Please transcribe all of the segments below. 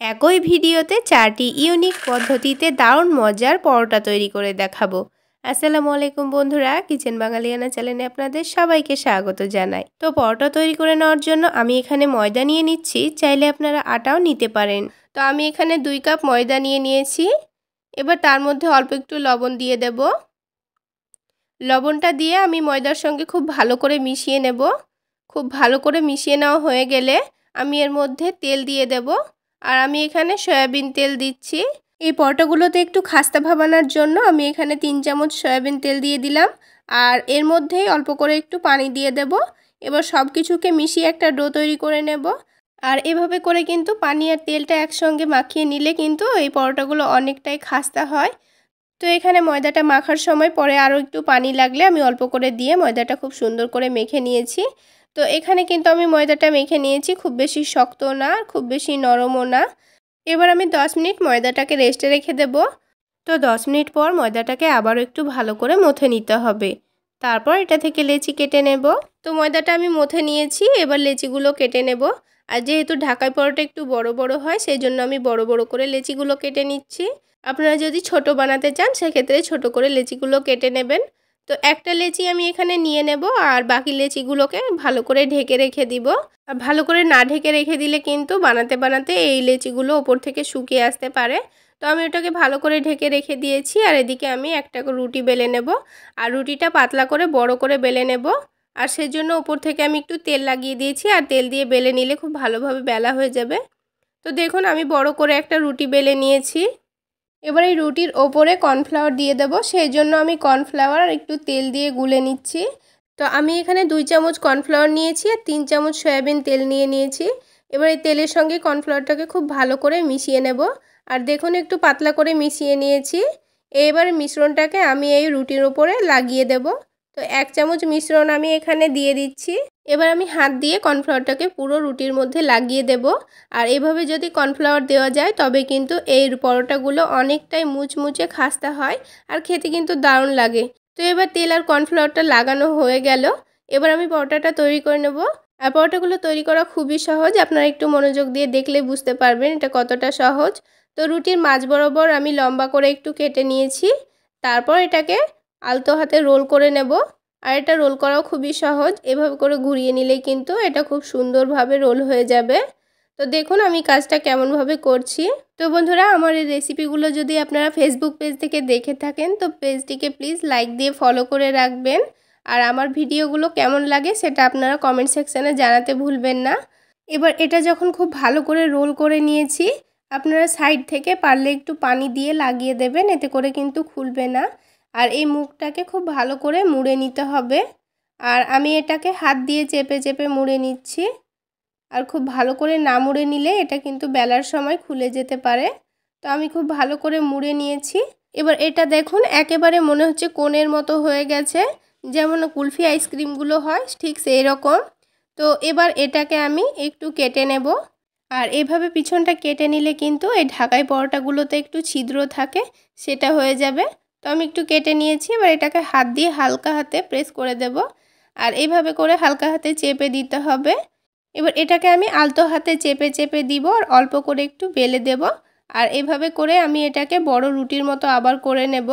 একই ভিডিওতে 4টি ইউনিক পদ্ধতিতে দারুণ মজার পরোটা তৈরি করে দেখাবো। আসসালামু আলাইকুম বন্ধুরা, কিচেন বাঙালিয়ানা চ্যানেলে আপনাদের সবাইকে স্বাগত জানাই। তো পরোটা তৈরি করে নেওয়ার জন্য আমি এখানে ময়দা নিয়ে নিচ্ছি, চাইলে আপনারা আটাও নিতে পারেন। তো আমি এখানে 2 কাপ ময়দা নিয়ে নিয়েছি। এবার তার মধ্যে অল্প একটু লবণ দিয়ে দেব। লবণটা দিয়ে আমি ময়দার সঙ্গে খুব ভালো করে মিশিয়ে নেব। খুব ভালো করে মিশিয়ে নেওয়া হয়ে গেলে আমি এর মধ্যে তেল দিয়ে দেব। আর আমি এখানে সয়াবিন তেল দিচ্ছি। এই পরোটাগুলোতে একটু খাস্তা ভাব আনার জন্য আমি এখানে 3 চামচ সয়াবিন তেল দিয়ে দিলাম। আর এর মধ্যেই অল্প করে একটু পানি দিয়ে দেব। এবার সব কিছুকে মিশিয়ে একটা ডো তৈরি করে নেব। আর এভাবে করে কিন্তু পানি আর তেলটা একসঙ্গে মাখিয়ে নিলে কিন্তু এই পরোটাগুলো অনেকটাই খাস্তা হয়। তো এখানে ময়দাটা মাখার সময় পরে আরও একটু পানি লাগলে আমি অল্প করে দিয়ে ময়দাটা খুব সুন্দর করে মেখে নিয়েছি। তো এখানে কিন্তু আমি ময়দাটা মেখে নিয়েছি, খুব বেশি শক্ত না, খুব বেশি নরমও না। এবার আমি 10 মিনিট ময়দাটাকে রেস্টে রেখে দেব। তো 10 মিনিট পর ময়দাটাকে আবারও একটু ভালো করে মথে নিতে হবে। তারপর এটা থেকে লেচি কেটে নেব। তো ময়দাটা আমি মথে নিয়েছি, এবার লেচিগুলো কেটে নেব। আর যেহেতু ঢাকাই পরোটা একটু বড় বড় হয়, সেই জন্য আমি বড় বড় করে লেচিগুলো কেটে নিচ্ছি। আপনারা যদি ছোট বানাতে চান সেক্ষেত্রে ছোট করে লেচিগুলো কেটে নেবেন। তো একটা লেচি আমি এখানে নিয়ে নেব আর বাকি লেচিগুলোকে ভালো করে ঢেকে রেখে দিব। আর ভালো করে না ঢেকে রেখে দিলে কিন্তু বানাতে বানাতে এই লেচিগুলো ওপর থেকে শুকিয়ে আসতে পারে। তো আমি ওটাকে ভালো করে ঢেকে রেখে দিয়েছি। আর এদিকে আমি একটা রুটি বেলে নেব। আর রুটিটা পাতলা করে বড় করে বেলে নেব। আর সেজন্য উপর থেকে আমি একটু তেল লাগিয়ে দিয়েছি। আর তেল দিয়ে বেলে নিলে খুব ভালোভাবে বেলা হয়ে যাবে। তো দেখুন আমি বড় করে একটা রুটি বেলে নিয়েছি। এবার এই রুটির ওপরে কর্নফ্লাওয়ার দিয়ে দেব। সেই জন্য আমি কর্নফ্লাওয়ার আর একটু তেল দিয়ে গুলে নিচ্ছি। তো আমি এখানে 2 চামচ কর্নফ্লাওয়ার নিয়েছি আর 3 চামচ সয়াবিন তেল নিয়েছি। এবার এই তেলের সঙ্গে কর্নফ্লাওয়ারটাকে খুব ভালো করে মিশিয়ে নেব। আর দেখুন একটু পাতলা করে মিশিয়ে নিয়েছি। এবার মিশ্রণটাকে আমি এই রুটির ওপরে লাগিয়ে দেব। তো 1 চামচ মিশ্রণ আমি এখানে দিয়ে দিচ্ছি। এবার আমি হাত দিয়ে কর্নফ্লাওয়ারটাকে পুরো রুটির মধ্যে লাগিয়ে দেব। আর এভাবে যদি কর্নফ্লাওয়ার দেওয়া যায় তবে কিন্তু এই পরোটাগুলো অনেকটাই মুচমুচে খাস্তা হয় আর খেতে কিন্তু দারুণ লাগে। তো এবার তেল আর কর্নফ্লাওয়ারটা লাগানো হয়ে গেল। এবার আমি পরোটাটা তৈরি করে নেব। আর পরোটাগুলো তৈরি করা খুবই সহজ, আপনারা একটু মনোযোগ দিয়ে দেখলে বুঝতে পারবেন এটা কতটা সহজ। তো রুটির মাঝ বরাবর আমি লম্বা করে একটু কেটে নিয়েছি। তারপর এটাকে আলতো হাতে রোল করে নেব। আর এটা রোল করাও খুবই সহজ, এভাবে করে ঘুরিয়ে নিলেই কিন্তু এটা খুব সুন্দরভাবে রোল হয়ে যাবে। তো দেখুন আমি কাজটা কেমনভাবে করছি। তো বন্ধুরা, আমার এই রেসিপিগুলো যদি আপনারা ফেসবুক পেজ থেকে দেখে থাকেন তো পেজটিকে প্লিজ লাইক দিয়ে ফলো করে রাখবেন। আর আমার ভিডিওগুলো কেমন লাগে সেটা আপনারা কমেন্ট সেকশানে জানাতে ভুলবেন না। এবার এটা যখন খুব ভালো করে রোল করে নিয়েছি, আপনারা সাইড থেকে পারলে একটু পানি দিয়ে লাগিয়ে দেবেন, এতে করে কিন্তু খুলবে না। আর এই মুখটাকে খুব ভালো করে মুড়ে নিতে হবে। আর আমি এটাকে হাত দিয়ে চেপে চেপে মুড়ে নিচ্ছি। আর খুব ভালো করে না মুড়ে নিলে এটা কিন্তু বেলার সময় খুলে যেতে পারে। তো আমি খুব ভালো করে মুড়ে নিয়েছি। এবার এটা দেখুন একেবারে মনে হচ্ছে কোনের মতো হয়ে গেছে, যেমন কুলফি আইসক্রিমগুলো হয় ঠিক সেই রকম। তো এবার এটাকে আমি একটু কেটে নেব। আর এভাবে পিছনটা কেটে নিলে কিন্তু এই ঢাকাই পরোটাগুলোতে একটু ছিদ্র থাকে, সেটা হয়ে যাবে। তো আমি একটু কেটে নিয়েছি। এবার এটাকে হাত দিয়ে হালকা হাতে প্রেস করে দেব। আর এইভাবে করে হালকা হাতে চেপে দিতে হবে। এবার এটাকে আমি আলতো হাতে চেপে চেপে দিব আর অল্প করে একটু বেলে দেব। আর এভাবে করে আমি এটাকে বড় রুটির মতো আবার করে নেব।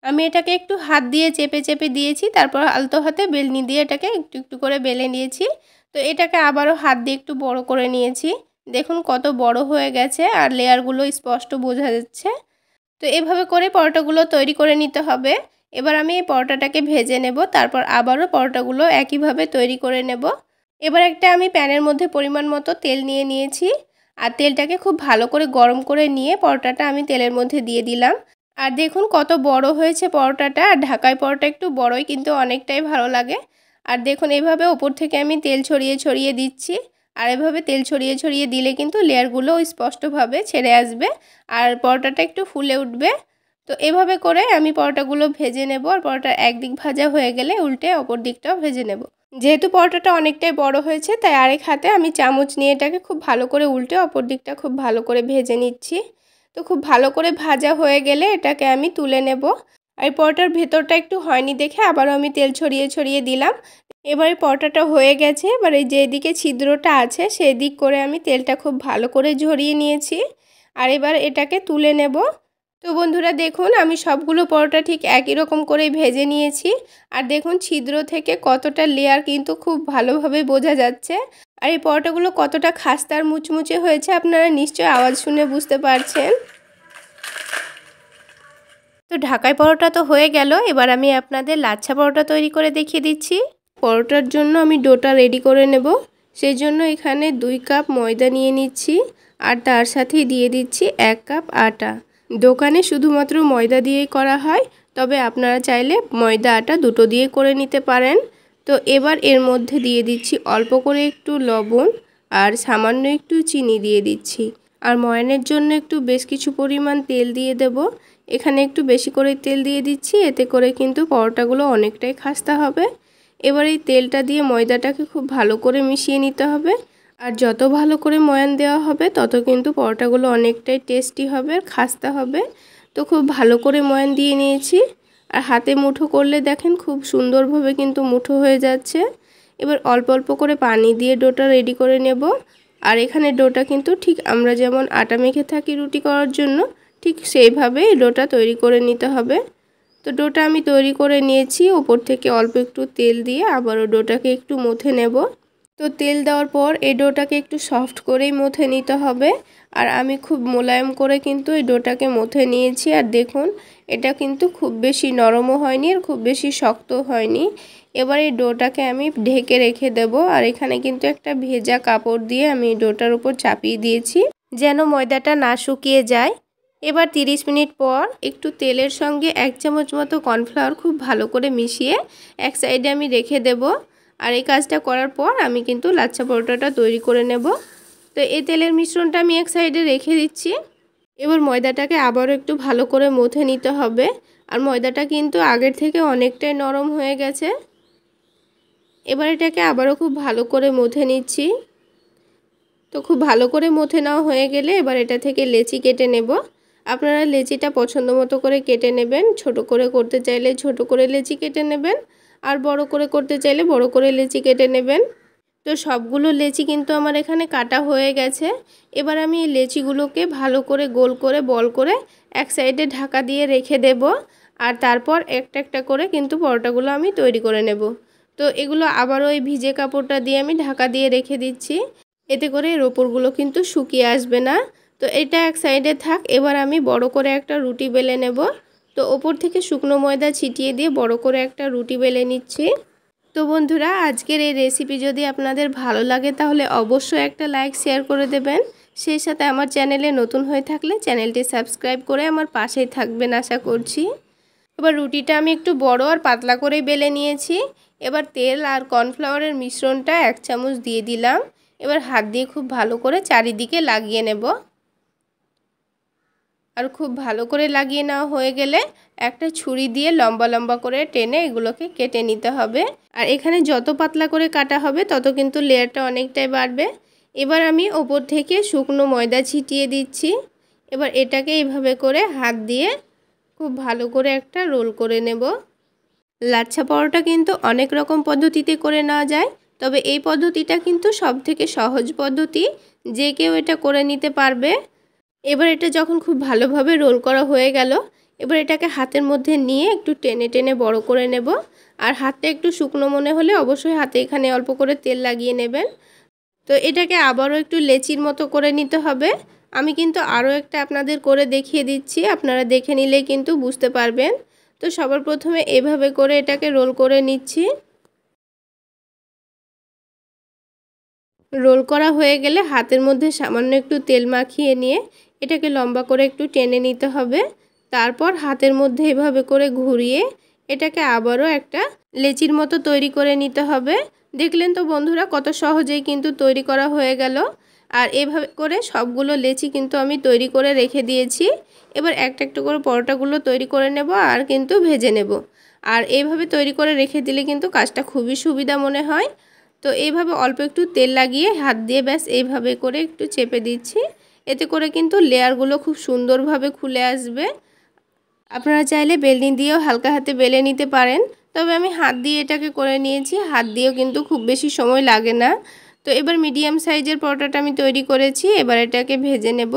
আমি এটাকে একটু হাত দিয়ে চেপে চেপে দিয়েছি, তারপর আলতো হাতে বেলনি দিয়ে এটাকে একটু একটু করে বেলে নিয়েছি। তো এটাকে আবারও হাত দিয়ে একটু বড় করে নিয়েছি। দেখুন কত বড় হয়ে গেছে আর লেয়ারগুলো স্পষ্ট বোঝা যাচ্ছে। তো এভাবে করে পরোটাগুলো তৈরি করে নিতে হবে। এবার আমি এই পরোটাটাকে ভেজে নেব, তারপর আবারও পরোটাগুলো একইভাবে তৈরি করে নেব। এবার একটা আমি প্যানের মধ্যে পরিমাণ মতো তেল নিয়ে নিয়েছি। আর তেলটাকে খুব ভালো করে গরম করে নিয়ে পরোটাটা আমি তেলের মধ্যে দিয়ে দিলাম। আর দেখুন কত বড় হয়েছে পরোটাটা। আর ঢাকাই পরোটা একটু বড়ই কিন্তু অনেকটাই ভালো লাগে। আর দেখুন এভাবে ওপর থেকে আমি তেল ছড়িয়ে ছড়িয়ে দিচ্ছি। আর এভাবে তেল ছড়িয়ে ছড়িয়ে দিলে কিন্তু লেয়ারগুলো স্পষ্টভাবে ছেড়ে আসবে আর পরোটাটা একটু ফুলে উঠবে। তো এভাবে করে আমি পরোটাগুলো ভেজে নেব। আর পরোটার একদিক ভাজা হয়ে গেলে উল্টে অপর দিকটাও ভেজে নেব। যেহেতু পরোটাটা অনেকটাই বড় হয়েছে তাই আরেক হাতে আমি চামচ নিয়ে এটাকে খুব ভালো করে উল্টে অপর দিকটা খুব ভালো করে ভেজে নিচ্ছি। তো খুব ভালো করে ভাজা হয়ে গেলে এটাকে আমি তুলে নেব। আর পরোটার ভেতরটা একটু হয়নি দেখে আবারও আমি তেল ছড়িয়ে ছড়িয়ে দিলাম। এবারে পরোটাটা হয়ে গেছে। এবার এই যেদিকে ছিদ্রটা আছে সেই দিক করে আমি তেলটা খুব ভালো করে ঝরিয়ে নিয়েছি। আর এবার এটাকে তুলে নেব। তো বন্ধুরা দেখুন আমি সবগুলো পরোটা ঠিক একই রকম করেই ভেজে নিয়েছি। আর দেখুন ছিদ্র থেকে কতটা লেয়ার কিন্তু খুব ভালোভাবে বোঝা যাচ্ছে। আর এই পরোটাগুলো কতটা খাস্তা আর মুচমুচে হয়েছে আপনারা নিশ্চয়ই আওয়াজ শুনে বুঝতে পারছেন। তো ঢাকাই পরোটা তো হয়ে গেল। এবার আমি আপনাদের লাচ্ছা পরোটা তৈরি করে দেখিয়ে দিচ্ছি। পরোটার জন্য আমি ডোটা রেডি করে নেব। সেই জন্য এখানে 2 কাপ ময়দা নিয়ে নিচ্ছি আর তার সাথেই দিয়ে দিচ্ছি 1 কাপ আটা। দোকানে শুধুমাত্র ময়দা দিয়েই করা হয়, তবে আপনারা চাইলে ময়দা আটা দুটো দিয়ে করে নিতে পারেন। তো এবার এর মধ্যে দিয়ে দিচ্ছি অল্প করে একটু লবণ আর সামান্য একটু চিনি দিয়ে দিচ্ছি। আর ময়ানের জন্য একটু বেশ কিছু পরিমাণ তেল দিয়ে দেব। এখানে একটু বেশি করে তেল দিয়ে দিচ্ছি, এতে করে কিন্তু পরোটাগুলো অনেকটাই খাস্তা হবে। এবার এই তেলটা দিয়ে ময়দাটাকে খুব ভালো করে মিশিয়ে নিতে হবে। আর যত ভালো করে ময়ান দেওয়া হবে তত কিন্তু পরোটাগুলো অনেকটাই টেস্টি হবে আর খাস্তা হবে। তো খুব ভালো করে ময়ান দিয়ে নিয়েছি। আর হাতে মুঠো করলে দেখেন খুব সুন্দরভাবে কিন্তু মুঠো হয়ে যাচ্ছে। এবার অল্প অল্প করে পানি দিয়ে ডোটা রেডি করে নেব। আর এখানে ডোটা কিন্তু ঠিক আমরা যেমন আটা মেখে থাকি রুটি করার জন্য, ঠিক সেইভাবেই ডোটা তৈরি করে নিতে হবে। তো ডোটা আমি তৈরি করে নিয়েছি। ওপর থেকে অল্প একটু তেল দিয়ে আবারও ডোটাকে একটু মথে নেব। তো তেল দেওয়ার পর এই ডোটাকে একটু সফট করেই মথে নিতে হবে। আর আমি খুব মোলায়েম করে কিন্তু এই ডোটাকে মথে নিয়েছি। আর দেখুন এটা কিন্তু খুব বেশি নরমও হয়নি আর খুব বেশি শক্ত হয়নি। এবার এই ডোটাকে আমি ঢেকে রেখে দেব। আর এখানে কিন্তু একটা ভেজা কাপড় দিয়ে আমি ডোটার উপর চাপিয়ে দিয়েছি যেন ময়দাটা না শুকিয়ে যায়। এবার 30 মিনিট পর একটু তেলের সঙ্গে 1 চামচ মতো কর্নফ্লাওয়ার খুব ভালো করে মিশিয়ে এক সাইডে আমি রেখে দেব। আর এই কাজটা করার পর আমি কিন্তু লাচ্ছা পরোটাটা তৈরি করে নেব। তো এই তেলের মিশ্রণটা আমি এক সাইডে রেখে দিচ্ছি। এবার ময়দাটাকে আবারও একটু ভালো করে মথে নিতে হবে। আর ময়দাটা কিন্তু আগের থেকে অনেকটাই নরম হয়ে গেছে। এবার এটাকে আবারও খুব ভালো করে মথে নিচ্ছি। তো খুব ভালো করে মথে নেওয়া হয়ে গেলে এবার এটা থেকে লেচি কেটে নেব। আপনারা লেচিটা পছন্দ মতো করে কেটে নেবেন। ছোট করে করতে চাইলে ছোট করে লেচি কেটে নেবেন, আর বড় করে করতে চাইলে বড় করে লেচি কেটে নেবেন। তো সবগুলো লেচি কিন্তু আমার এখানে কাটা হয়ে গেছে। এবার আমি এই লেচিগুলোকে ভালো করে গোল করে বল করে এক সাইডে ঢাকা দিয়ে রেখে দেব। আর তারপর একটা একটা করে কিন্তু পরোটাগুলো আমি তৈরি করে নেব। তো এগুলো আবারও ওই ভিজে কাপড়টা দিয়ে আমি ঢাকা দিয়ে রেখে দিচ্ছি। এতে করে এর ওপরগুলো কিন্তু শুকিয়ে আসবে না। তো এটা এক সাইডে থাক। এবার আমি বড় করে একটা রুটি বেলে নেব। তো ওপর থেকে শুকনো ময়দা ছিটিয়ে দিয়ে বড় করে একটা রুটি বেলে নিচ্ছি। তো বন্ধুরা আজকের এই রেসিপি যদি আপনাদের ভালো লাগে তাহলে অবশ্যই একটা লাইক শেয়ার করে দেবেন। সেই সাথে আমার চ্যানেলে নতুন হয়ে থাকলে চ্যানেলটি সাবস্ক্রাইব করে আমার পাশেই থাকবেন আশা করছি। এবার রুটিটা আমি একটু বড় আর পাতলা করে বেলে নিয়েছি। এবার তেল আর কর্নফ্লাওয়ারের মিশ্রণটা 1 চামচ দিয়ে দিলাম। এবার হাত দিয়ে খুব ভালো করে চারিদিকে লাগিয়ে নেব। আর খুব ভালো করে লাগিয়ে নেওয়া হয়ে গেলে একটা ছুরি দিয়ে লম্বা লম্বা করে টেনে এগুলোকে কেটে নিতে হবে। আর এখানে যত পাতলা করে কাটা হবে তত কিন্তু লেয়ারটা অনেকটাই বাড়বে। এবার আমি ওপর থেকে শুকনো ময়দা ছিটিয়ে দিচ্ছি। এবার এটাকে এইভাবে করে হাত দিয়ে খুব ভালো করে একটা রোল করে নেব। লাচ্ছা পরোটা কিন্তু অনেক রকম পদ্ধতিতে করে নেওয়া যায়, তবে এই পদ্ধতিটা কিন্তু সবথেকে সহজ পদ্ধতি, যে কেউ এটা করে নিতে পারবে। এবার এটা যখন খুব ভালোভাবে রোল করা হয়ে গেল, এবার এটাকে হাতের মধ্যে নিয়ে একটু টেনে টেনে বড় করে নেব। আর হাতটা একটু শুকনো মনে হলে অবশ্যই হাতে এখানে অল্প করে তেল লাগিয়ে নেবেন। তো এটাকে আবারও একটু লেচির মতো করে নিতে হবে। আমি কিন্তু আরও একটা আপনাদের করে দেখিয়ে দিচ্ছি, আপনারা দেখে নিলেই কিন্তু বুঝতে পারবেন। তো সবার প্রথমে এভাবে করে এটাকে রোল করে নিচ্ছি। রোল করা হয়ে গেলে হাতের মধ্যে সামান্য একটু তেল মাখিয়ে নিয়ে এটাকে লম্বা করে একটু টেনে নিতে হবে। তারপর হাতের মধ্যে এভাবে করে ঘুরিয়ে এটাকে আবারও একটা লেচির মতো তৈরি করে নিতে হবে। দেখলেন তো বন্ধুরা কত সহজেই কিন্তু তৈরি করা হয়ে গেল। আর এভাবে করে সবগুলো লেচি কিন্তু আমি তৈরি করে রেখে দিয়েছি। এবার একটা একটা করে পরোটাগুলো তৈরি করে নেব আর কিন্তু ভেজে নেব। আর এইভাবে তৈরি করে রেখে দিলে কিন্তু কাজটা খুবই সুবিধা মনে হয়। তো এইভাবে অল্প একটু তেল লাগিয়ে হাত দিয়ে ব্যাস এইভাবে করে একটু চেপে দিচ্ছি। এতে করে কিন্তু লেয়ারগুলো খুব সুন্দরভাবে খুলে আসবে। আপনারা চাইলে বেলনি দিয়েও হালকা হাতে বেলে নিতে পারেন। তবে আমি হাত দিয়ে এটাকে করে নিয়েছি, হাত দিয়েও কিন্তু খুব বেশি সময় লাগে না। তো এবার মিডিয়াম সাইজের পরোটাটা আমি তৈরি করেছি, এবার এটাকে ভেজে নেব।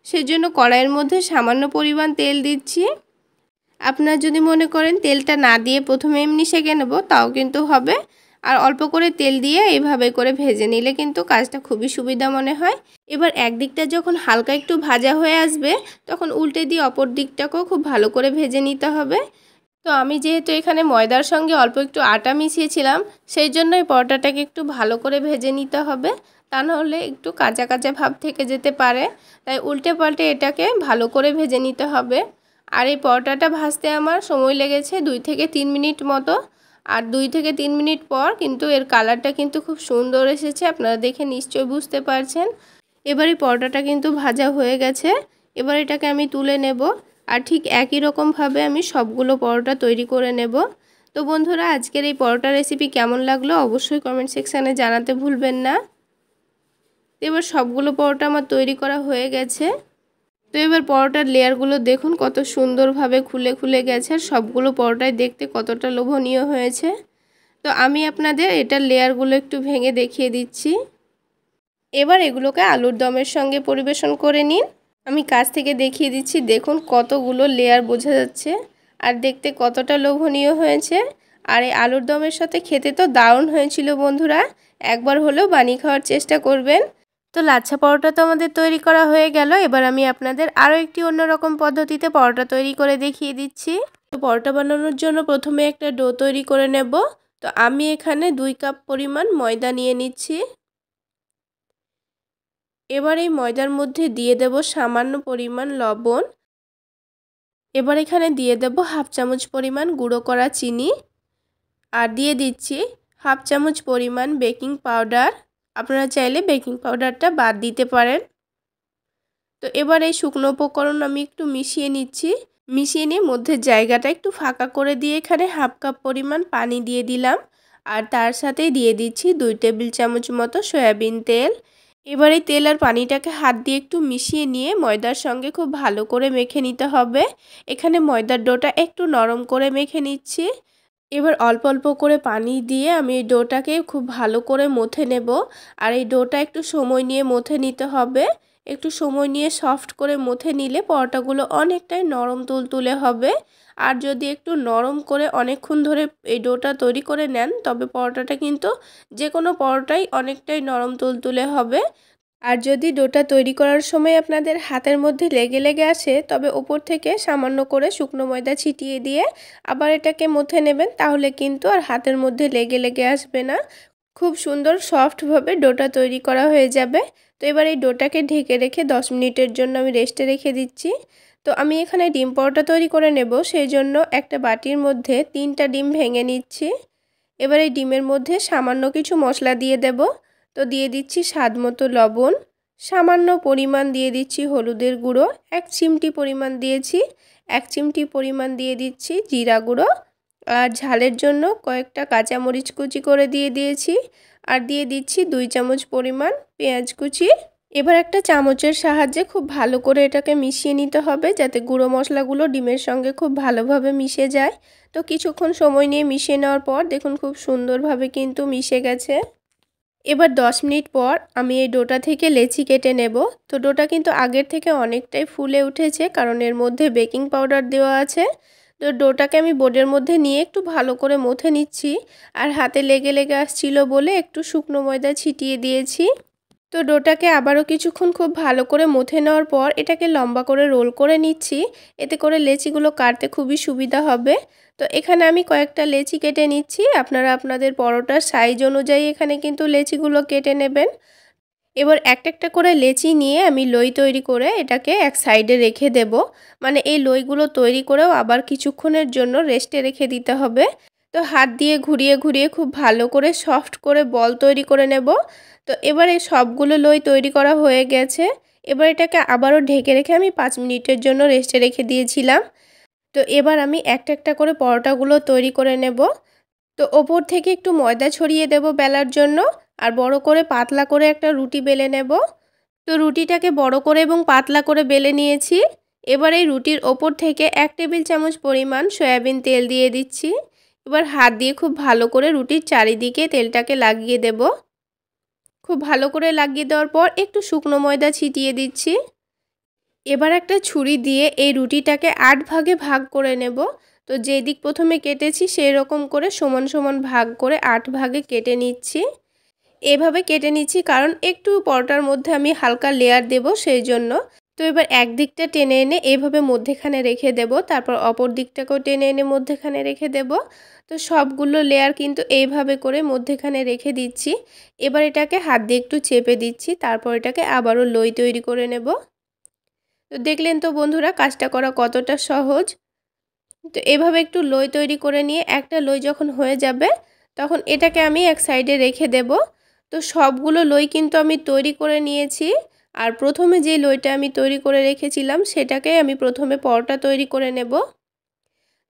সেজন্য কড়াইয়ের মধ্যে সামান্য পরিমাণ তেল দিচ্ছি। আপনারা যদি মনে করেন তেলটা না দিয়ে প্রথমে এমনি সেঁকে নেব তাও কিন্তু হবে, আর অল্প করে তেল দিয়ে এইভাবে করে ভেজে নিলে কিন্তু কাজটা খুবই সুবিধা মনে হয়। এবার একদিকটা যখন হালকা একটু ভাজা হয়ে আসবে তখন উল্টে দিয়ে অপর দিকটাকেও খুব ভালো করে ভেজে নিতে হবে। তো আমি যেহেতু এখানে ময়দার সঙ্গে অল্প একটু আটা মিশিয়েছিলাম, সেই জন্য এই পরোটাটাকে একটু ভালো করে ভেজে নিতে হবে, তা নাহলে একটু কাঁচা কাঁচা ভাব থেকে যেতে পারে। তাই উল্টে পাল্টে এটাকে ভালো করে ভেজে নিতে হবে। আর এই পরোটাটা ভাজতে আমার সময় লেগেছে 2 থেকে 3 মিনিট মতো। আর 2 থেকে 3 মিনিট পর কিন্তু এর কালারটা কিন্তু খুব সুন্দর এসেছে, আপনারা দেখে নিশ্চয়ই বুঝতে পারছেন। এবার এই পরোটাটা কিন্তু ভাজা হয়ে গেছে, এবার এটাকে আমি তুলে নেব। আর ঠিক একই রকমভাবে আমি সবগুলো পরোটা তৈরি করে নেব। তো বন্ধুরা, আজকের এই পরোটা রেসিপি কেমন লাগলো অবশ্যই কমেন্ট সেকশানে জানাতে ভুলবেন না। এবার সবগুলো পরোটা আমার তৈরি করা হয়ে গেছে। তো এবার পরোটার লেয়ারগুলো দেখুন কত সুন্দরভাবে খুলে খুলে গেছে, আর সবগুলো পরোটাই দেখতে কতটা লোভনীয় হয়েছে। তো আমি আপনাদের এটার লেয়ারগুলো একটু ভেঙে দেখিয়ে দিচ্ছি। এবার এগুলোকে আলুর দমের সঙ্গে পরিবেশন করে নিন। আমি কাছ থেকে দেখিয়ে দিচ্ছি, দেখুন কতগুলো লেয়ার বোঝা যাচ্ছে আর দেখতে কতটা লোভনীয় হয়েছে। আর এই আলুর দমের সাথে খেতে তো দারুণ হয়েছিল বন্ধুরা, একবার হলেও বানিয়ে খাওয়ার চেষ্টা করবেন। তো লাচ্ছা পরোটা তো আমাদের তৈরি করা হয়ে গেল, এবার আমি আপনাদের আরও একটি অন্যরকম পদ্ধতিতে পরোটা তৈরি করে দেখিয়ে দিচ্ছি। তো পরোটা বানানোর জন্য প্রথমে একটা ডো তৈরি করে নেব। তো আমি এখানে 2 কাপ পরিমাণ ময়দা নিয়ে নিচ্ছি। এবার এই ময়দার মধ্যে দিয়ে দেব সামান্য পরিমাণ লবণ। এবার এখানে দিয়ে দেব হাফ চামচ পরিমাণ গুঁড়ো করা চিনি, আর দিয়ে দিচ্ছি হাফ চামচ পরিমাণ বেকিং পাউডার। আপনারা চাইলে বেকিং পাউডারটা বাদ দিতে পারেন। তো এবার এই শুকনো উপকরণ আমি একটু মিশিয়ে নিচ্ছি। মিশিয়ে নিয়ে মধ্যে জায়গাটা একটু ফাঁকা করে দিয়ে এখানে হাফ কাপ পরিমাণ পানি দিয়ে দিলাম, আর তার সাথেই দিয়ে দিচ্ছি 2 টেবিল চামচ মতো সয়াবিন তেল। এবার এই তেল আর পানিটাকে হাত দিয়ে একটু মিশিয়ে নিয়ে ময়দার সঙ্গে খুব ভালো করে মেখে নিতে হবে। এখানে ময়দার ডোটা একটু নরম করে মেখে নিচ্ছি। এবার অল্প অল্প করে পানি দিয়ে আমি এই ডোটাকে খুব ভালো করে মথে নেব। আর এই ডোটা একটু সময় নিয়ে মথে নিতে হবে। একটু সময় নিয়ে সফট করে মথে নিলে পরোটাগুলো অনেকটাই নরম তুলতুলে হবে। আর যদি একটু নরম করে অনেকক্ষণ ধরে এই ডোটা তৈরি করে নেন তবে পরোটাটা কিন্তু যে কোনো পরোটাই অনেকটাই নরম তুলতুলে হবে। আর যদি ডোটা তৈরি করার সময় আপনাদের হাতের মধ্যে লেগে লেগে আসে তবে ওপর থেকে সামান্য করে শুকনো ময়দা ছিটিয়ে দিয়ে আবার এটাকে মথে নেবেন, তাহলে কিন্তু আর হাতের মধ্যে লেগে লেগে আসবে না। খুব সুন্দর সফটভাবে ডোটা তৈরি করা হয়ে যাবে। তো এবার এই ডোটাকে ঢেকে রেখে 10 মিনিটের জন্য আমি রেস্টে রেখে দিচ্ছি। তো আমি এখানে ডিম পরোটা তৈরি করে নেব, সেই জন্য একটা বাটির মধ্যে 3টা ডিম ভেঙে নিচ্ছি। এবার এই ডিমের মধ্যে সামান্য কিছু মশলা দিয়ে দেব। তো দিয়ে দিচ্ছি স্বাদ মতো লবণ, সামান্য পরিমাণ দিয়ে দিচ্ছি হলুদের গুঁড়ো, 1 চিমটি পরিমাণ দিয়েছি, 1 চিমটি পরিমাণ দিয়ে দিচ্ছি জিরা গুঁড়ো, আর ঝালের জন্য কয়েকটা কাঁচামরিচ কুচি করে দিয়ে দিয়েছি, আর দিয়ে দিচ্ছি 2 চামচ পরিমাণ পেঁয়াজ কুচি। এবার একটা চামচের সাহায্যে খুব ভালো করে এটাকে মিশিয়ে নিতে হবে যাতে গুঁড়ো মশলাগুলো ডিমের সঙ্গে খুব ভালোভাবে মিশে যায়। তো কিছুক্ষণ সময় নিয়ে মিশিয়ে নেওয়ার পর দেখুন খুব সুন্দরভাবে কিন্তু মিশে গেছে। এবার 10 মিনিট পর আমি এই ডোটা থেকে লেচি কেটে নেব। তো ডোটা কিন্তু আগের থেকে অনেকটাই ফুলে উঠেছে, কারণ এর মধ্যে বেকিং পাউডার দেওয়া আছে। তো ডোটাকে আমি বোর্ডের মধ্যে নিয়ে একটু ভালো করে মথে নিচ্ছি, আর হাতে লেগে লেগে আসছিল বলে একটু শুকনো ময়দা ছিটিয়ে দিয়েছি। তো ডোটাকে আবারও কিছুক্ষণ খুব ভালো করে মথে নেওয়ার পর এটাকে লম্বা করে রোল করে নিচ্ছি, এতে করে লেচিগুলো কাটতে খুবই সুবিধা হবে। তো এখানে আমি কয়েকটা লেচি কেটে নিচ্ছি, আপনারা আপনাদের পরোটার সাইজ অনুযায়ী এখানে কিন্তু লেচিগুলো কেটে নেবেন। এবার একটা একটা করে লেচি নিয়ে আমি লই তৈরি করে এটাকে এক সাইডে রেখে দেব। মানে এই লইগুলো তৈরি করেও আবার কিছুক্ষণের জন্য রেস্টে রেখে দিতে হবে। তো হাত দিয়ে ঘুরিয়ে ঘুরিয়ে খুব ভালো করে সফট করে বল তৈরি করে নেব। তো এবার এই সবগুলো লই তৈরি করা হয়ে গেছে। এবার এটাকে আবারও ঢেকে রেখে আমি 5 মিনিটের জন্য রেস্টে রেখে দিয়েছিলাম। তো এবার আমি একটা একটা করে পরোটাগুলো তৈরি করে নেব। তো ওপর থেকে একটু ময়দা ছড়িয়ে দেব বেলার জন্য, আর বড় করে পাতলা করে একটা রুটি বেলে নেব। তো রুটিটাকে বড় করে এবং পাতলা করে বেলে নিয়েছি। এবার এই রুটির ওপর থেকে 1 টেবিল চামচ পরিমাণ সয়াবিন তেল দিয়ে দিচ্ছি। এবার হাত দিয়ে খুব ভালো করে রুটির চারিদিকে তেলটাকে লাগিয়ে দেব। খুব ভালো করে লাগিয়ে দেওয়ার পর একটু শুকনো ময়দা ছিটিয়ে দিচ্ছি। এবার একটা ছুরি দিয়ে এই রুটিটাকে 8 ভাগে ভাগ করে নেব। তো যে দিক প্রথমে কেটেছি সেই রকম করে সমান সমান ভাগ করে 8 ভাগে কেটে নিচ্ছি। এভাবে কেটে নিচ্ছি কারণ একটু পরোটার মধ্যে আমি হালকা লেয়ার দেব সেই জন্য। তো এবার এক দিকটা টেনে এনে এভাবে মধ্যেখানে রেখে দেব, তারপর অপর দিকটাকেও টেনে এনে মধ্যেখানে রেখে দেব। তো সবগুলো লেয়ার কিন্তু এইভাবে করে মধ্যেখানে রেখে দিচ্ছি। এবার এটাকে হাত দিয়ে একটু চেপে দিচ্ছি, তারপর এটাকে আবারও লই তৈরি করে নেব। তো দেখলেন তো বন্ধুরা কাজটা করা কতটা সহজ। তো এভাবে একটু লই তৈরি করে নিয়ে একটা লই যখন হয়ে যাবে তখন এটাকে আমি এক সাইডে রেখে দেব। তো সবগুলো লই কিন্তু আমি তৈরি করে নিয়েছি। আর প্রথমে যে লইটা আমি তৈরি করে রেখেছিলাম সেটাকে আমি প্রথমে পরোটা তৈরি করে নেব।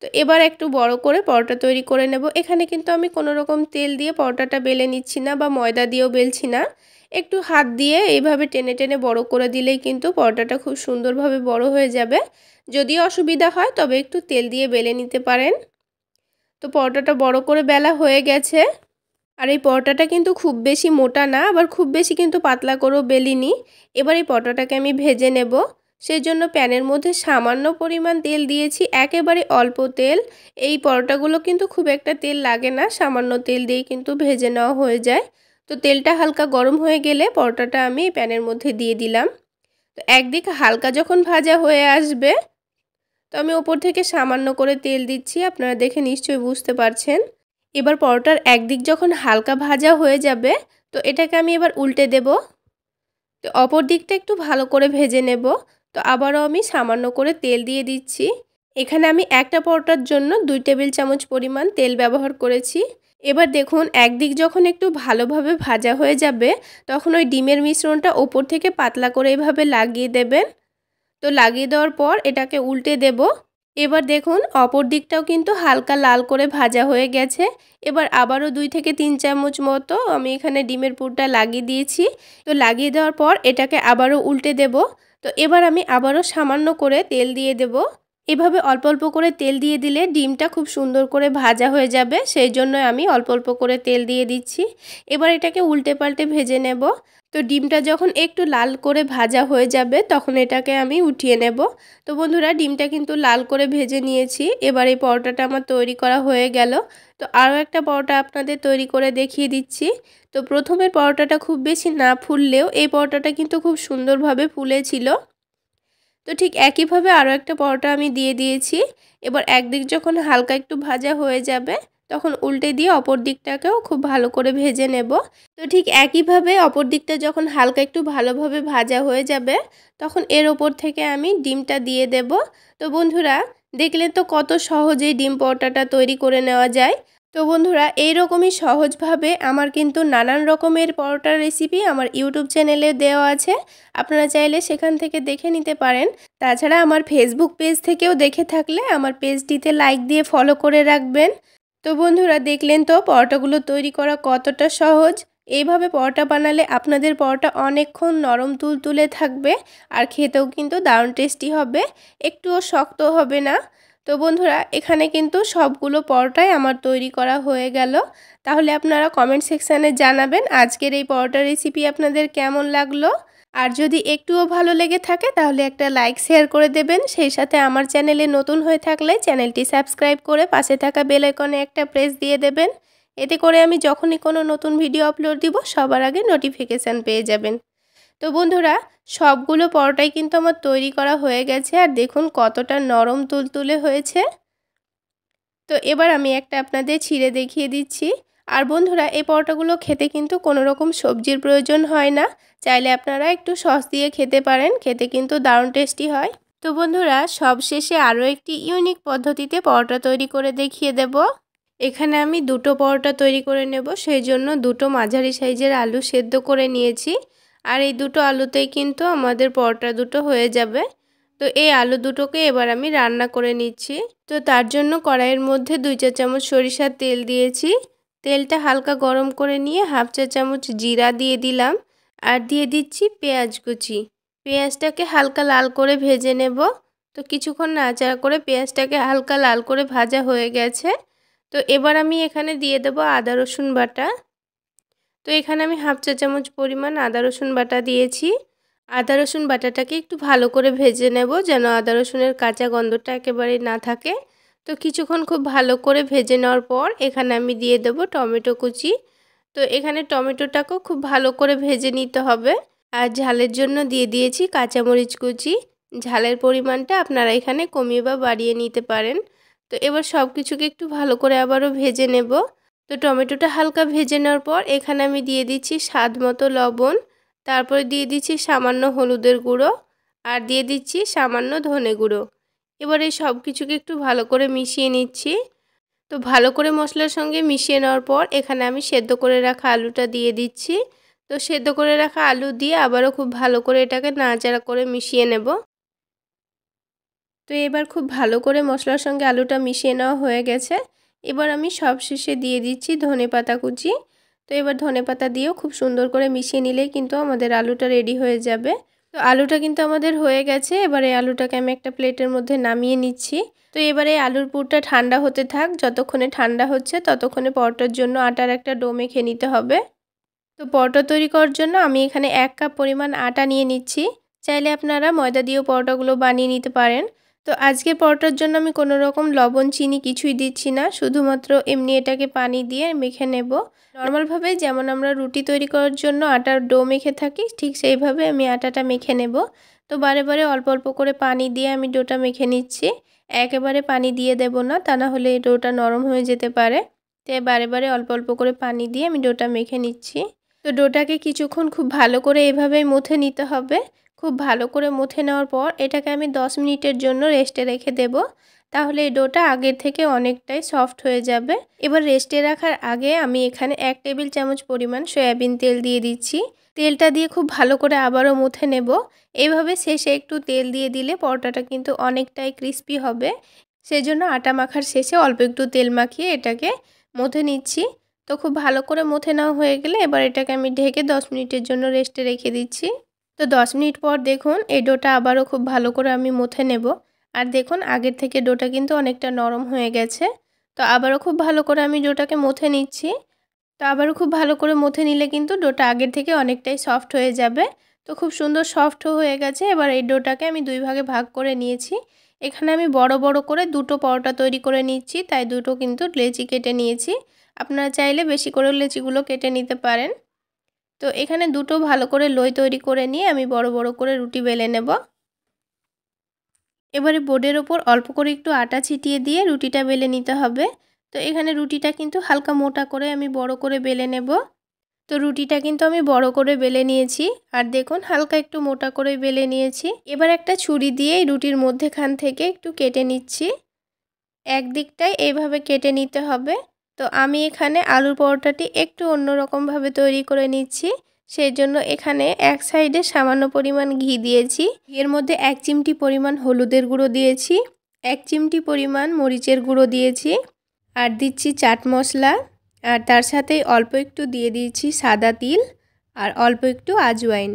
তো এবার একটু বড় করে পরোটা তৈরি করে নেব। এখানে কিন্তু আমি কোনো রকম তেল দিয়ে পরোটাটা বেলে নিচ্ছি না বা ময়দা দিয়েও বেলছি না। একটু হাত দিয়ে এইভাবে টেনে টেনে বড় করে দিলেই কিন্তু পরোটাটা খুব সুন্দরভাবে বড় হয়ে যাবে। যদি অসুবিধা হয় তবে একটু তেল দিয়ে বেলে নিতে পারেন। তো পরোটাটা বড় করে বেলা হয়ে গেছে। আর এই পরোটাটা কিন্তু খুব বেশি মোটা না, আবার খুব বেশি কিন্তু পাতলা করেও বেলিনি। এবার এই পরোটাটাকে আমি ভেজে নেব। সেই জন্য প্যানের মধ্যে সামান্য পরিমাণ তেল দিয়েছি, একেবারে অল্প তেল। এই পরোটাগুলো কিন্তু খুব একটা তেল লাগে না, সামান্য তেল দিয়েই কিন্তু ভেজে নেওয়া হয়ে যায়। তো তেলটা হালকা গরম হয়ে গেলে পরোটাটা আমি প্যানের মধ্যে দিয়ে দিলাম। তো একদিক হালকা যখন ভাজা হয়ে আসবে তো আমি ওপর থেকে সামান্য করে তেল দিচ্ছি, আপনারা দেখে নিশ্চয়ই বুঝতে পারছেন। এবার পরোটার একদিক যখন হালকা ভাজা হয়ে যাবে তো এটাকে আমি এবার উল্টে দেব। তো অপর দিকটা একটু ভালো করে ভেজে নেব। তো আবারও আমি সামান্য করে তেল দিয়ে দিচ্ছি। এখানে আমি একটা পরোটার জন্য 2 টেবিল চামচ পরিমাণ তেল ব্যবহার করেছি। এবার দেখুন একদিক যখন একটু ভালোভাবে ভাজা হয়ে যাবে তখন ওই ডিমের মিশ্রণটা ওপর থেকে পাতলা করে এভাবে লাগিয়ে দেবেন। তো লাগিয়ে দেওয়ার পর এটাকে উল্টে দেব। এবার দেখুন অপর দিকটাও কিন্তু হালকা লাল করে ভাজা হয়ে গেছে। এবার আবারও 2 থেকে 3 চামচ মতো আমি এখানে ডিমের পুরটা লাগিয়ে দিয়েছি। তো লাগিয়ে দেওয়ার পর এটাকে আবারও উল্টে দেব। তো এবার আমি আবারও সামান্য করে তেল দিয়ে দেব। এভাবে অল্প অল্প করে তেল দিয়ে দিলে ডিমটা খুব সুন্দর করে ভাজা হয়ে যাবে, সেই জন্য আমি অল্প অল্প করে তেল দিয়ে দিচ্ছি। এবার এটাকে উল্টে পাল্টে ভেজে নেব। তো ডিমটা যখন একটু লাল করে ভাজা হয়ে যাবে তখন এটাকে আমি উঠিয়ে নেব। তো বন্ধুরা ডিমটা কিন্তু লাল করে ভেজে নিয়েছি। এবার এই পরোটাটা আমার তৈরি করা হয়ে গেল। তো আরও একটা পরোটা আপনাদের তৈরি করে দেখিয়ে দিচ্ছি। তো প্রথমের পরোটাটা খুব বেশি না ফুললেও এই পরোটাটা কিন্তু খুব সুন্দরভাবে ফুলেছিল। তো ঠিক একইভাবে আরও একটা পরোটা আমি দিয়ে দিয়েছি। এবার একদিক যখন হালকা একটু ভাজা হয়ে যাবে তখন উল্টে দিয়ে অপর দিকটাকেও খুব ভালো করে ভেজে নেব। তো ঠিক একইভাবে অপর দিকটা যখন হালকা একটু ভালোভাবে ভাজা হয়ে যাবে তখন এর ওপর থেকে আমি ডিমটা দিয়ে দেব। তো বন্ধুরা দেখলেন তো কত সহজেই ডিম পরোটাটা তৈরি করে নেওয়া যায়। তো বন্ধুরা এইরকমই সহজভাবে আমার কিন্তু নানান রকমের পরোটার রেসিপি আমার ইউটিউব চ্যানেলে দেওয়া আছে, আপনারা চাইলে সেখান থেকে দেখে নিতে পারেন। তাছাড়া আমার ফেসবুক পেজ থেকেও দেখে থাকলে আমার পেজটিতে লাইক দিয়ে ফলো করে রাখবেন। তো বন্ধুরা দেখলেন তো পরোটাগুলো তৈরি করা কতটা সহজ। এইভাবে পরোটা বানালে আপনাদের পরোটা অনেকক্ষণ নরম তুলতুলে থাকবে আর খেতেও কিন্তু দারুণ টেস্টি হবে, একটুও শক্ত হবে না। তো বন্ধুরা এখানে কিন্তু সবগুলো পরোটাই আমার তৈরি করা হয়ে গেল। তাহলে আপনারা কমেন্ট সেকশানে জানাবেন আজকের এই পরোটা রেসিপি আপনাদের কেমন লাগলো। আর যদি একটুও ভালো লেগে থাকে তাহলে একটা লাইক শেয়ার করে দেবেন। সেই সাথে আমার চ্যানেলে নতুন হয়ে থাকলে চ্যানেলটি সাবস্ক্রাইব করে পাশে থাকা বেল আইকনে একটা প্রেস দিয়ে দেবেন। এতে করে আমি যখনই কোনো নতুন ভিডিও আপলোড দিব সবার আগে নোটিফিকেশান পেয়ে যাবেন। তো বন্ধুরা সবগুলো পরোটাই কিন্তু আমার তৈরি করা হয়ে গেছে আর দেখুন কতটা নরম তুলতুলে হয়েছে। তো এবার আমি একটা আপনাদের ছিঁড়ে দেখিয়ে দিচ্ছি। আর বন্ধুরা এই পরোটাগুলো খেতে কিন্তু কোনো রকম সবজির প্রয়োজন হয় না, চাইলে আপনারা একটু সস দিয়ে খেতে পারেন, খেতে কিন্তু দারুণ টেস্টি হয়। তো বন্ধুরা সবশেষে আরও একটি ইউনিক পদ্ধতিতে পরোটা তৈরি করে দেখিয়ে দেব। এখানে আমি দুটো পরোটা তৈরি করে নেব, সেই জন্য দুটো মাঝারি সাইজের আলু সেদ্ধ করে নিয়েছি। আর এই দুটো আলুতেই কিন্তু আমাদের পরোটা দুটো হয়ে যাবে। তো এই আলু দুটোকে এবার আমি রান্না করে নিচ্ছি। তো তার জন্য কড়াইয়ের মধ্যে 2 চা চামচ সরিষার তেল দিয়েছি। তেলটা হালকা গরম করে নিয়ে 1/2 চা চামচ জিরা দিয়ে দিলাম আর দিয়ে দিচ্ছি পেঁয়াজ কুচি। পেঁয়াজটাকে হালকা লাল করে ভেজে নেব। তো কিছুক্ষণ নাড়াচাড়া করে পেঁয়াজটাকে হালকা লাল করে ভাজা হয়ে গেছে। তো এবার আমি এখানে দিয়ে দেব আদা রসুন বাটা। তো এখানে আমি হাফ চা চামচ পরিমাণ আদা রসুন বাটা দিয়েছি। আদা রসুন বাটাটাকে একটু ভালো করে ভেজে নেব, যেন আদা রসুনের কাঁচা গন্ধটা একেবারেই না থাকে। তো কিছুক্ষণ খুব ভালো করে ভেজে নেওয়ার পর এখানে আমি দিয়ে দেব টমেটো কুচি। তো এখানে টমেটোটাকেও খুব ভালো করে ভেজে নিতে হবে। আর ঝালের জন্য দিয়ে দিয়েছি কাঁচামরিচ কুচি। ঝালের পরিমাণটা আপনারা এখানে কমিয়ে বা বাড়িয়ে নিতে পারেন। তো এবার সব কিছুকে একটু ভালো করে আবারও ভেজে নেব। তো টমেটোটা হালকা ভেজে নেওয়ার পর এখানে আমি দিয়ে দিচ্ছি স্বাদ মতো লবণ, তারপরে দিয়ে দিচ্ছি সামান্য হলুদের গুঁড়ো, আর দিয়ে দিচ্ছি সামান্য ধনে গুঁড়ো। এবার এই সব কিছুকে একটু ভালো করে মিশিয়ে নিচ্ছি। তো ভালো করে মশলার সঙ্গে মিশিয়ে নেওয়ার পর এখানে আমি সেদ্ধ করে রাখা আলুটা দিয়ে দিচ্ছি। তো সেদ্ধ করে রাখা আলু দিয়ে আবারও খুব ভালো করে এটাকে নাড়াচাড়া করে মিশিয়ে নেব। তো এবার খুব ভালো করে মশলার সঙ্গে আলুটা মিশিয়ে নেওয়া হয়ে গেছে। এবার আমি সবশেষে দিয়ে দিচ্ছি ধনেপাতা কুচি। তো এবার ধনেপাতা দিয়েও খুব সুন্দর করে মিশিয়ে নিলেই কিন্তু আমাদের আলুটা রেডি হয়ে যাবে। তো আলুটা কিন্তু আমাদের হয়ে গেছে। এবার এই আলুটাকে আমি একটা প্লেটের মধ্যে নামিয়ে নিচ্ছি। তো এবারে এই আলুর পুরটা ঠান্ডা হতে থাক। যতক্ষণে ঠান্ডা হচ্ছে ততক্ষণে পরোটার জন্য আটার একটা ডো মেখে নিতে হবে। তো পরোটা তৈরি করার জন্য আমি এখানে 1 কাপ পরিমাণ আটা নিয়ে নিচ্ছি। চাইলে আপনারা ময়দা দিয়েও পরোটাগুলো বানিয়ে নিতে পারেন। তো আজকের পরোটার জন্য আমি কোনো রকম লবণ চিনি কিছুই দিচ্ছি না, শুধুমাত্র এমনি এটাকে পানি দিয়ে মেখে নেব। নর্মালভাবে যেমন আমরা রুটি তৈরি করার জন্য আটার ডো মেখে থাকি, ঠিক সেইভাবে আমি আটাটা মেখে নেব। তো বারে বারে অল্প অল্প করে পানি দিয়ে আমি ডোটা মেখে নিচ্ছি। একেবারে পানি দিয়ে দেব না, তা না হলে ডোটা নরম হয়ে যেতে পারে। তাই বারে বারে অল্প অল্প করে পানি দিয়ে আমি ডোটা মেখে নিচ্ছি। তো ডোটাকে কিছুক্ষণ খুব ভালো করে এভাবেই মুথে নিতে হবে। খুব ভালো করে মুথে নেওয়ার পর এটাকে আমি 10 মিনিটের জন্য রেস্টে রেখে দেব। তাহলে এই ডোটা আগের থেকে অনেকটাই সফট হয়ে যাবে। এবার রেস্টে রাখার আগে আমি এখানে 1 টেবিল চামচ পরিমাণ সয়াবিন তেল দিয়ে দিচ্ছি। তেলটা দিয়ে খুব ভালো করে আবারও মুথে নেব। এইভাবে শেষে একটু তেল দিয়ে দিলে পরোটাটা কিন্তু অনেকটাই ক্রিস্পি হবে। সেজন্য আটা মাখার শেষে অল্প একটু তেল মাখিয়ে এটাকে মুথে নিচ্ছি। তো খুব ভালো করে মুথে নেওয়া হয়ে গেলে এবার এটাকে আমি ঢেকে 10 মিনিটের জন্য রেস্টে রেখে দিচ্ছি। তো 10 মিনিট পর দেখুন এই ডোটা আবারও খুব ভালো করে আমি মুথে নেব। আর দেখুন আগের থেকে ডোটা কিন্তু অনেকটা নরম হয়ে গেছে। তো আবারও খুব ভালো করে আমি ডোটাকে মুথে নিচ্ছি। তো আবারও খুব ভালো করে মুথে নিলে কিন্তু ডোটা আগের থেকে অনেকটাই সফট হয়ে যাবে। তো খুব সুন্দর সফট হয়ে গেছে। এবার এই ডোটাকে আমি 2 ভাগে ভাগ করে নিয়েছি। এখানে আমি বড় বড় করে দুটো পরোটা তৈরি করে নিচ্ছি, তাই দুটো কিন্তু লেচি কেটে নিয়েছি। আপনারা চাইলে বেশি করে লেচিগুলো কেটে নিতে পারেন। তো এখানে দুটো ভালো করে লই তৈরি করে নিয়ে আমি বড় বড় করে রুটি বেলে নেব। এবারে বোর্ডের ওপর অল্প করে একটু আটা ছিটিয়ে দিয়ে রুটিটা বেলে নিতে হবে। তো এখানে রুটিটা কিন্তু হালকা মোটা করে আমি বড় করে বেলে নেব। তো রুটিটা কিন্তু আমি বড় করে বেলে নিয়েছি। আর দেখুন হালকা একটু মোটা করে বেলে নিয়েছি। এবার একটা ছুরি দিয়ে এই রুটির মধ্যেখান থেকে একটু কেটে নিচ্ছি। একদিকটাই এইভাবে কেটে নিতে হবে। তো আমি এখানে আলুর পরোটাটি একটু অন্যরকমভাবে তৈরি করে নিচ্ছি। সেই জন্য এখানে এক সাইডে সামান্য পরিমাণ ঘি দিয়েছি। এর মধ্যে 1 চিমটি পরিমাণ হলুদের গুঁড়ো দিয়েছি, 1 চিমটি পরিমাণ মরিচের গুঁড়ো দিয়েছি, আর দিচ্ছি চাট মশলা, আর তার সাথে অল্প একটু দিয়ে দিয়েছি সাদা তিল, আর অল্প একটু আজওয়াইন।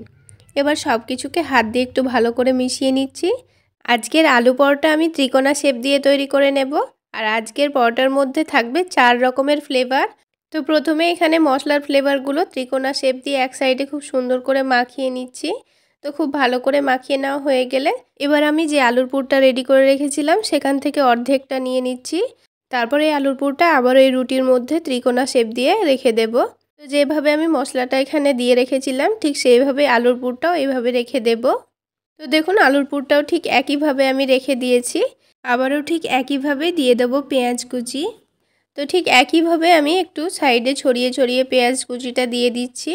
এবার সব কিছুকে হাত দিয়ে একটু ভালো করে মিশিয়ে নিচ্ছি। আজকের আলু পরোটা আমি ত্রিকোণা শেপ দিয়ে তৈরি করে নেব। আর আজকের পরোটার মধ্যে থাকবে 4 রকমের ফ্লেভার। তো প্রথমে এখানে মশলার ফ্লেভারগুলো ত্রিকোণা শেপ দিয়ে এক সাইডে খুব সুন্দর করে মাখিয়ে নিচ্ছি। তো খুব ভালো করে মাখিয়ে নেওয়া হয়ে গেলে এবার আমি যে আলুর পুরটা রেডি করে রেখেছিলাম সেখান থেকে অর্ধেকটা নিয়ে নিচ্ছি। তারপরে এই আলুর পুরটা আবার এই রুটির মধ্যে ত্রিকোণা শেপ দিয়ে রেখে দেব। তো যেভাবে আমি মশলাটা এখানে দিয়ে রেখেছিলাম ঠিক সেইভাবে আলুর পুরটাও এইভাবে রেখে দেব। তো দেখুন আলুর পুরটাও ঠিক একইভাবে আমি রেখে দিয়েছি। আবারও ঠিক একইভাবে দিয়ে দেব পেঁয়াজ কুচি। তো ঠিক একইভাবে আমি একটু সাইডে ছড়িয়ে ছড়িয়ে পেঁয়াজ কুচিটা দিয়ে দিচ্ছি।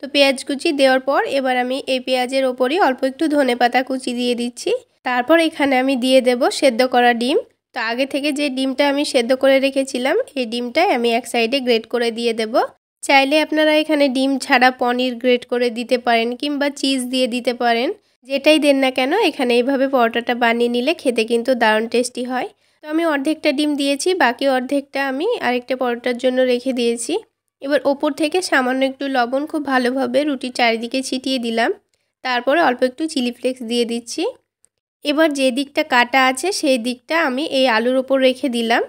তো পেঁয়াজ কুচি দেওয়ার পর এবার আমি এই পেঁয়াজের ওপরই অল্প একটু ধনেপাতা কুচি দিয়ে দিচ্ছি। তারপর এখানে আমি দিয়ে দেব সেদ্ধ করা ডিম। তো আগে থেকে যে ডিমটা আমি সেদ্ধ করে রেখেছিলাম এই ডিমটাই আমি এক সাইডে গ্রেট করে দিয়ে দেব। চাইলে আপনারা এখানে ডিম ছাড়া পনির গ্রেট করে দিতে পারেন কিংবা চিজ দিয়ে দিতে পারেন। যেটাই দেন না কেন এখানে এইভাবে পরোটাটা বানিয়ে নিলে খেতে কিন্তু দারুণ টেস্টি হয়। তো আমি অর্ধেকটা ডিম দিয়েছি, বাকি অর্ধেকটা আমি আরেকটা পরোটার জন্য রেখে দিয়েছি। এবার ওপর থেকে সামান্য একটু লবণ খুব ভালোভাবে রুটির চারিদিকে ছিটিয়ে দিলাম। তারপরে অল্প একটু চিলি ফ্লেক্স দিয়ে দিচ্ছি। এবার যে দিকটা কাটা আছে সেই দিকটা আমি এই আলুর ওপর রেখে দিলাম।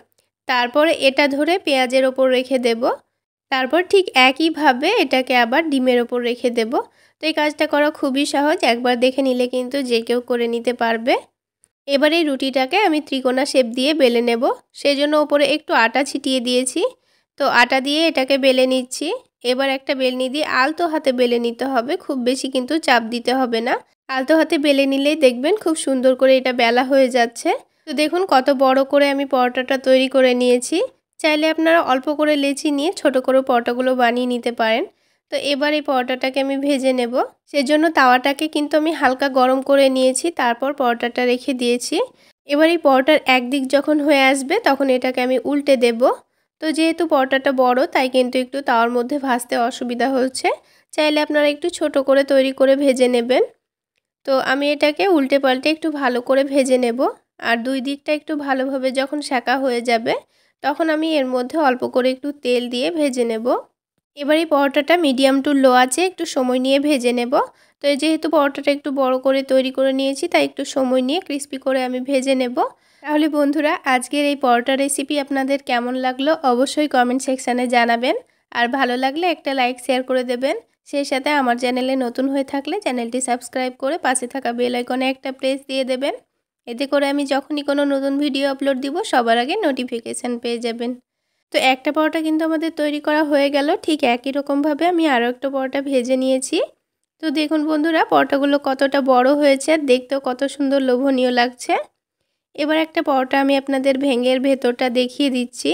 তারপরে এটা ধরে পেঁয়াজের ওপর রেখে দেব। তারপর ঠিক একইভাবে এটাকে আবার ডিমের ওপর রেখে দেব। তো এই কাজটা করা খুবই সহজ, একবার দেখে নিলে কিন্তু যে কেউ করে নিতে পারবে। এবার এই রুটিটাকে আমি ত্রিকোণা শেপ দিয়ে বেলে নেব। সেজন্য ওপরে একটু আটা ছিটিয়ে দিয়েছি। তো আটা দিয়ে এটাকে বেলে নিচ্ছি। এবার একটা বেলনি দিয়ে আলতো হাতে বেলে নিতে হবে, খুব বেশি কিন্তু চাপ দিতে হবে না। আলতো হাতে বেলে নিলেই দেখবেন খুব সুন্দর করে এটা বেলা হয়ে যাচ্ছে। তো দেখুন কত বড় করে আমি পরোটাটা তৈরি করে নিয়েছি। চাইলে আপনারা অল্প করে লেচি নিয়ে ছোট করে পরোটাগুলো বানিয়ে নিতে পারেন। তো এবার এই পরোটাটাকে আমি ভেজে নেব। সেজন্য তাওয়াটাকে কিন্তু আমি হালকা গরম করে নিয়েছি, তারপর পরোটাটা রেখে দিয়েছি। এবার এই পরোটার একদিক যখন হয়ে আসবে তখন এটাকে আমি উল্টে দেব। তো যেহেতু পরোটাটা বড় তাই কিন্তু একটু তাওয়ার মধ্যে ভাজতে অসুবিধা হচ্ছে। চাইলে আপনারা একটু ছোট করে তৈরি করে ভেজে নেবেন। তো আমি এটাকে উল্টে পাল্টে একটু ভালো করে ভেজে নেব। আর দুই দিকটা একটু ভালোভাবে যখন সেঁকা হয়ে যাবে তখন আমি এর মধ্যে অল্প করে একটু তেল দিয়ে ভেজে নেব। এবার এই পরোটাটা মিডিয়াম টু লো আছে একটু সময় নিয়ে ভেজে নেব। তো যেহেতু পরোটাটা একটু বড় করে তৈরি করে নিয়েছি তাই একটু সময় নিয়ে ক্রিস্পি করে আমি ভেজে নেব। তাহলে বন্ধুরা আজকের এই পরোটা রেসিপি আপনাদের কেমন লাগলো অবশ্যই কমেন্ট সেকশানে জানাবেন। আর ভালো লাগলে একটা লাইক শেয়ার করে দেবেন। সেই সাথে আমার চ্যানেলে নতুন হয়ে থাকলে চ্যানেলটি সাবস্ক্রাইব করে পাশে থাকা বেল আইকনে একটা প্রেস দিয়ে দেবেন। এতে করে আমি যখনই কোনো নতুন ভিডিও আপলোড দিব সবার আগে নোটিফিকেশান পেয়ে যাবেন। তো একটা পরোটা কিন্তু আমাদের তৈরি করা হয়ে গেল। ঠিক একই রকমভাবে আমি আরও একটা পরোটা ভেজে নিয়েছি। তো দেখুন বন্ধুরা পরোটাগুলো কতটা বড় হয়েছে আর দেখতেও কত সুন্দর লোভনীয় লাগছে। এবার একটা পরোটা আমি আপনাদের ভেঙে ভেতরটা দেখিয়ে দিচ্ছি।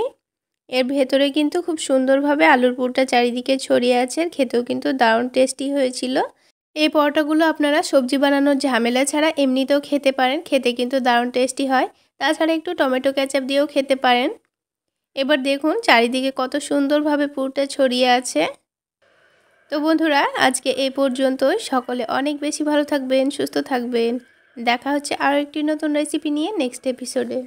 এর ভেতরে কিন্তু খুব সুন্দরভাবে আলুর পুরটা চারিদিকে ছড়িয়ে আছে, খেতেও কিন্তু দারুণ টেস্টি হয়েছিল। এই পরোটাগুলো আপনারা সবজি বানানোর ঝামেলা ছাড়া এমনিতেও খেতে পারেন, খেতে কিন্তু দারুণ টেস্টি হয়। তাছাড়া একটু টমেটো কেচাপ দিয়েও খেতে পারেন। এবার দেখুন চারিদিকে কত সুন্দরভাবে পুরটা ছড়িয়ে আছে। তো বন্ধুরা আজকে এই পর্যন্তই। সকলে অনেক বেশি ভালো থাকবেন, সুস্থ থাকবেন। দেখা হচ্ছে আরও একটি নতুন রেসিপি নিয়ে নেক্সট এপিসোডে।